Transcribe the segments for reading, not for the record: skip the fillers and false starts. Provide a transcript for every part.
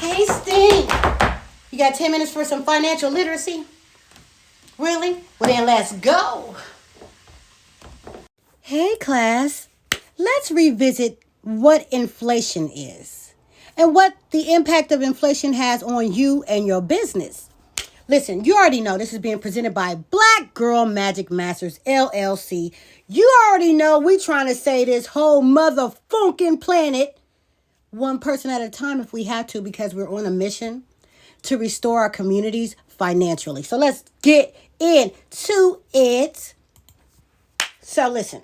Hey, Steve. You got 10 minutes for some financial literacy? Really? Well, then let's go. Hey, class. Let's revisit what inflation is and what the impact of inflation has on you and your business. Listen, you already know this is being presented by Black Girl Magic Masters LLC. You already know we trying to say this whole motherfucking planet one person at a time if we have to, because we're on a mission to restore our communities financially. So let's get into it. So listen,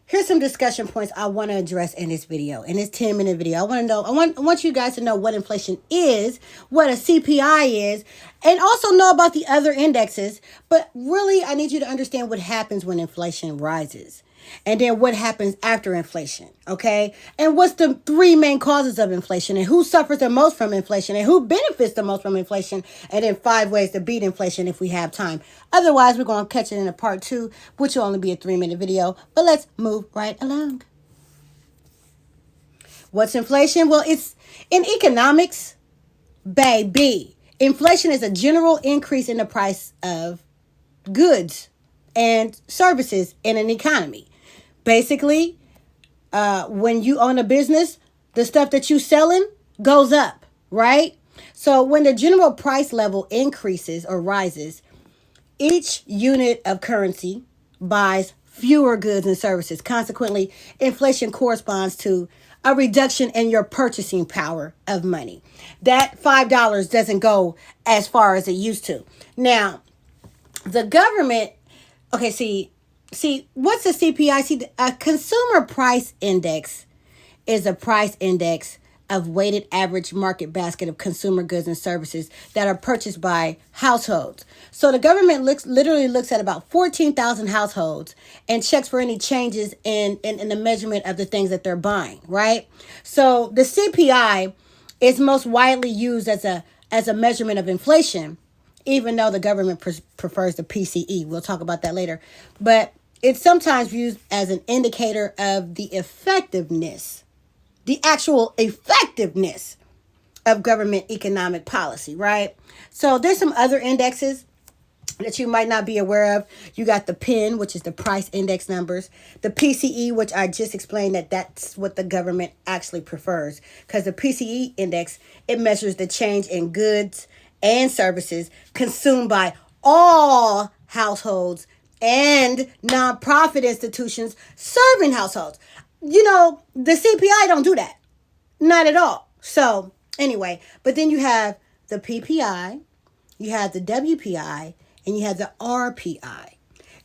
here's some discussion points I want to address in this video, in this 10-minute video. I want you guys to know what inflation is, what a CPI is, and also know about the other indexes. But really, I need you to understand what happens when inflation rises. And then what happens after inflation, okay? And what's the three main causes of inflation, and who suffers the most from inflation, and who benefits the most from inflation, and then 5 ways to beat inflation if we have time. Otherwise, we're going to catch it in a part 2, which will only be a 3-minute video. But let's move right along. What's inflation? Well, it's in economics, baby. Inflation is a general increase in the price of goods and services in an economy. Basically, when you own a business, the stuff that you selling goes up, right? So when the general price level increases or rises, each unit of currency buys fewer goods and services. Consequently, inflation corresponds to a reduction in your purchasing power of money. That $5 doesn't go as far as it used to. Now, the government, okay, see, what's a CPI? See, a consumer price index is a price index of weighted average market basket of consumer goods and services that are purchased by households. So the government literally looks at about 14,000 households and checks for any changes in the measurement of the things that they're buying, right? So the CPI is most widely used as a measurement of inflation, even though the government prefers the PCE. We'll talk about that later. But it's sometimes used as an indicator of the effectiveness, the actual effectiveness of government economic policy, right? So there's some other indexes that you might not be aware of. You got the PIN, which is the price index numbers, the PCE, which I just explained that's what the government actually prefers, because the PCE index, it measures the change in goods and services consumed by all households and nonprofit institutions serving households. You know, the CPI don't do that. Not at all. So anyway, but then you have the PPI, you have the WPI, and you have the RPI.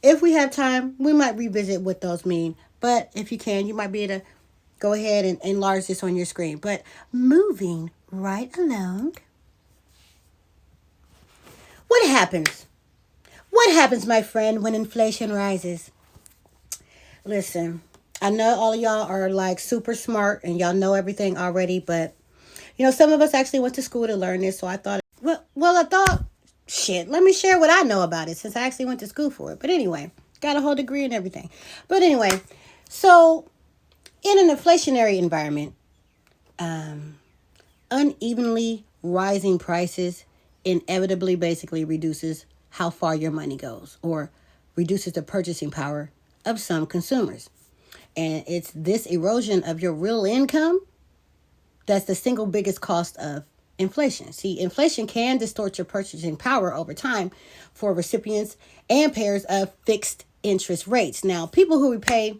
If we have time, we might revisit what those mean. But if you can, you might be able to go ahead and enlarge this on your screen. But moving right along. What happens? What happens, my friend, when inflation rises? Listen, I know all of y'all are like super smart and y'all know everything already, but some of us actually went to school to learn this. So I thought, shit, let me share what I know about it, since I actually went to school for it. But anyway, got a whole degree and everything. But anyway, so in an inflationary environment, unevenly rising prices inevitably basically reduces how far your money goes, or reduces the purchasing power of some consumers. And it's this erosion of your real income that's the single biggest cost of inflation. See, inflation can distort your purchasing power over time for recipients and payers of fixed interest rates. Now, people who repay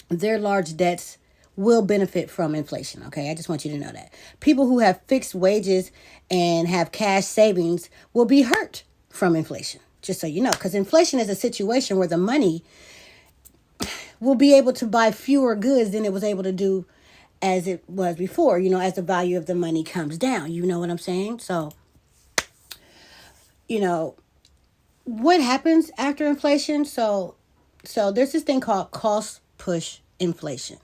their large debts will benefit from inflation, okay? I just want you to know that. People who have fixed wages and have cash savings will be hurt from inflation, just so you know, because inflation is a situation where the money will be able to buy fewer goods than it was able to do as it was before, as the value of the money comes down. You know what I'm saying? So, what happens after inflation? So there's this thing called cost push inflation.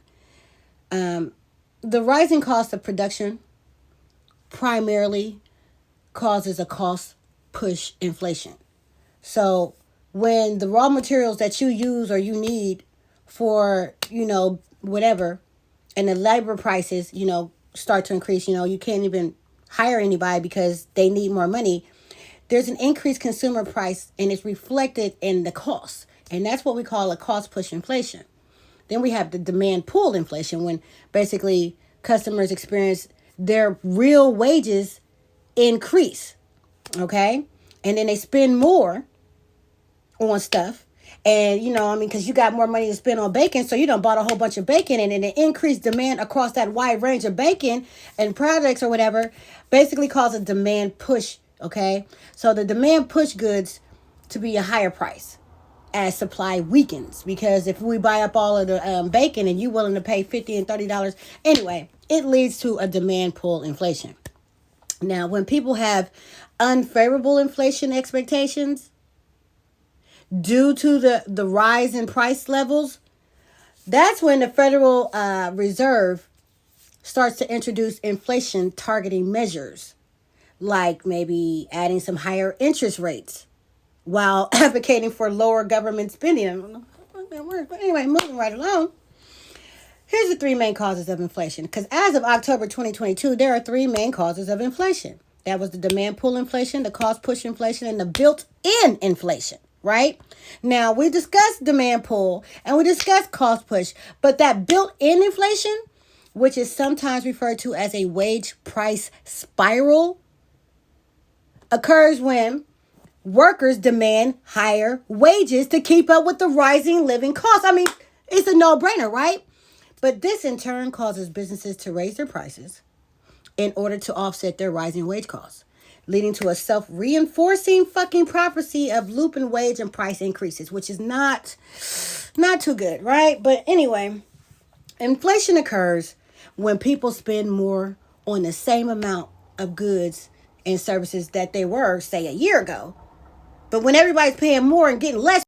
The rising cost of production primarily causes a cost push inflation. So when the raw materials that you use or you need for, whatever, and the labor prices, start to increase, you can't even hire anybody because they need more money. There's an increased consumer price and it's reflected in the cost. And that's what we call a cost push inflation. Then we have the demand pull inflation, when basically customers experience their real wages increase. Okay. And then they spend more on stuff. And, because you got more money to spend on bacon, so you done bought a whole bunch of bacon, and then the increased demand across that wide range of bacon and products or whatever basically causes a demand push, okay? So the demand push goods to be a higher price as supply weakens, because if we buy up all of the bacon and you willing to pay $50 and $30, anyway, it leads to a demand pull inflation. Now, when people have unfavorable inflation expectations, due to the rise in price levels, that's when the Federal Reserve starts to introduce inflation targeting measures, like maybe adding some higher interest rates while advocating for lower government spending. I don't know how that works, but anyway, moving right along. Here's the three main causes of inflation, because as of October 2022, there are three main causes of inflation. That was the demand pull inflation, the cost push inflation, and the built-in inflation. Right? Now, we discussed demand pull and we discussed cost push, but that built-in inflation, which is sometimes referred to as a wage price spiral, occurs when workers demand higher wages to keep up with the rising living costs. I mean, it's a no-brainer, right? But this in turn causes businesses to raise their prices in order to offset their rising wage costs, leading to a self-reinforcing fucking prophecy of looping wage and price increases, which is not too good, right? But anyway, inflation occurs when people spend more on the same amount of goods and services that they were, say, a year ago. But when everybody's paying more and getting less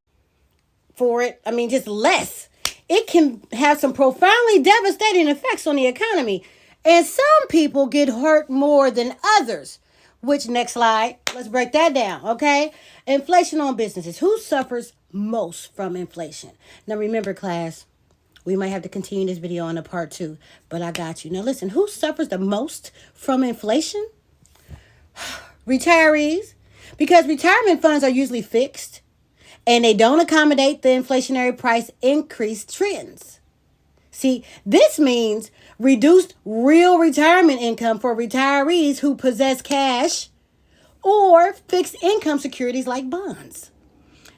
for it, just less, it can have some profoundly devastating effects on the economy. And some people get hurt more than others. Which, next slide, let's break that down, okay? Inflation on businesses. Who suffers most from inflation? Now, remember, class, we might have to continue this video on a part 2, but I got you. Now, listen, who suffers the most from inflation? Retirees, because retirement funds are usually fixed and they don't accommodate the inflationary price increase trends. See, this means reduced real retirement income for retirees who possess cash or fixed income securities like bonds.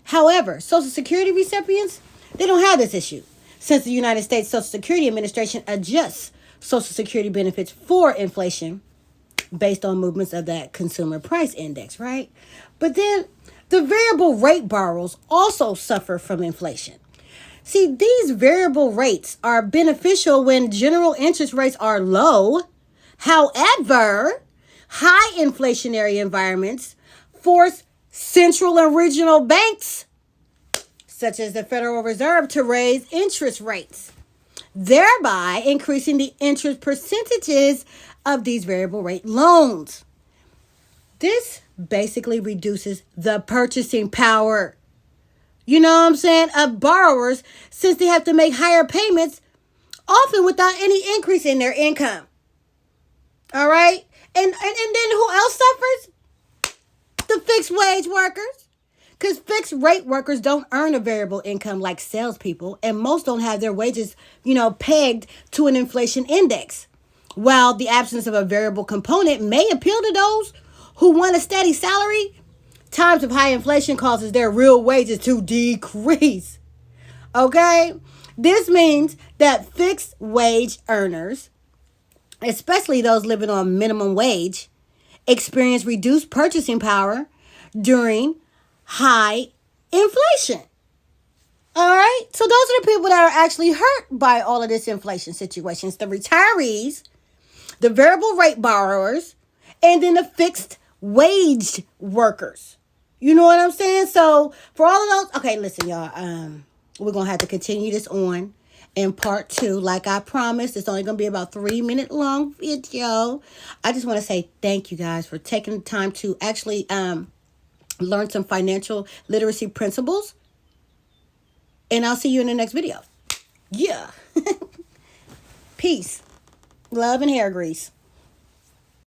However, Social Security recipients, they don't have this issue, since the United States Social Security Administration adjusts Social Security benefits for inflation based on movements of that consumer price index, right? But then the variable rate borrowers also suffer from inflation. See, these variable rates are beneficial when general interest rates are low. However, high inflationary environments force central and regional banks, such as the Federal Reserve, to raise interest rates, thereby increasing the interest percentages of these variable rate loans. This basically reduces the purchasing power, of borrowers, since they have to make higher payments, often without any increase in their income. All right? And then who else suffers? The fixed wage workers. Because fixed rate workers don't earn a variable income like salespeople, and most don't have their wages, pegged to an inflation index. While the absence of a variable component may appeal to those who want a steady salary, times of high inflation causes their real wages to decrease. Okay? This means that fixed wage earners, especially those living on minimum wage, experience reduced purchasing power during high inflation. All right? So those are the people that are actually hurt by all of this inflation situations. The retirees, the variable rate borrowers, and then the fixed wage workers. You know what I'm saying? So for all of those, okay, listen, y'all, we're going to have to continue this on in part 2. Like I promised, it's only going to be about 3-minute long video. I just want to say thank you guys for taking the time to actually learn some financial literacy principles. And I'll see you in the next video. Yeah. Peace. Love and hair grease.